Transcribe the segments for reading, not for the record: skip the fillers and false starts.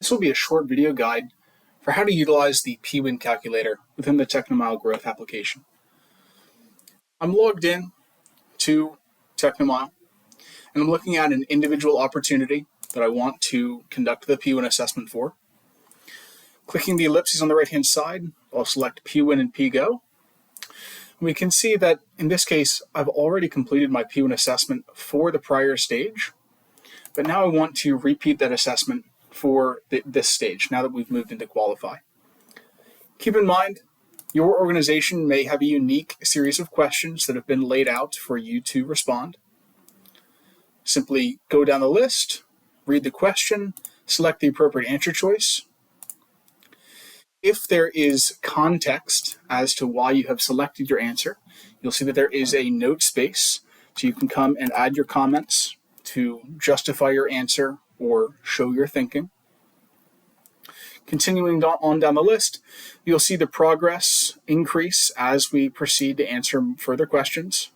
This will be a short video guide for how to utilize the Pwin Calculator within the Technomile Growth application. I'm logged in to Technomile, and I'm looking at an individual opportunity that I want to conduct the Pwin assessment for. Clicking the ellipses on the right-hand side, I'll select Pwin and PGO. We can see that in this case, I've already completed my Pwin assessment for the prior stage, but now I want to repeat that assessment for this stage, now that we've moved into Qualify. Keep in mind, your organization may have a unique series of questions that have been laid out for you to respond. Simply go down the list, read the question, select the appropriate answer choice. If there is context as to why you have selected your answer, you'll see that there is a note space, so you can come and add your comments to justify your answer or show your thinking. Continuing on down the list, you'll see the progress increase as we proceed to answer further questions,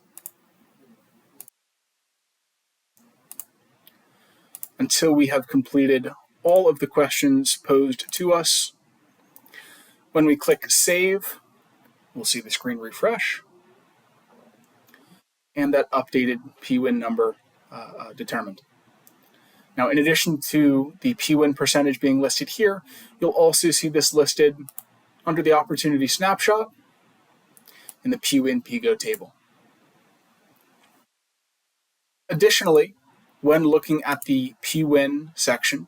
until we have completed all of the questions posed to us. When we click Save, we'll see the screen refresh and that updated Pwin number determined. Now, in addition to the Pwin percentage being listed here, you'll also see this listed under the Opportunity Snapshot in the Pwin PGO table. Additionally, when looking at the Pwin section,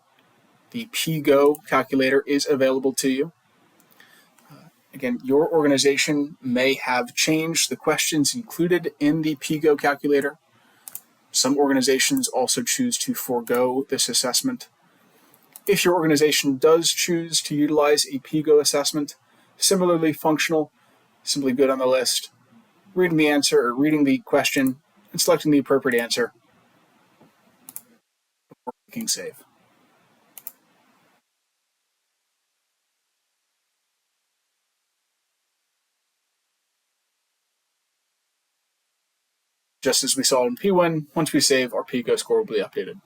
the PGO calculator is available to you. Again, your organization may have changed the questions included in the PGO calculator. Some organizations also choose to forego this assessment. If your organization does choose to utilize a PGO assessment, similarly functional, simply go down the list, reading the answer or reading the question, and selecting the appropriate answer before clicking Save. Just as we saw in Pwin, once we save, our PGO score will be updated.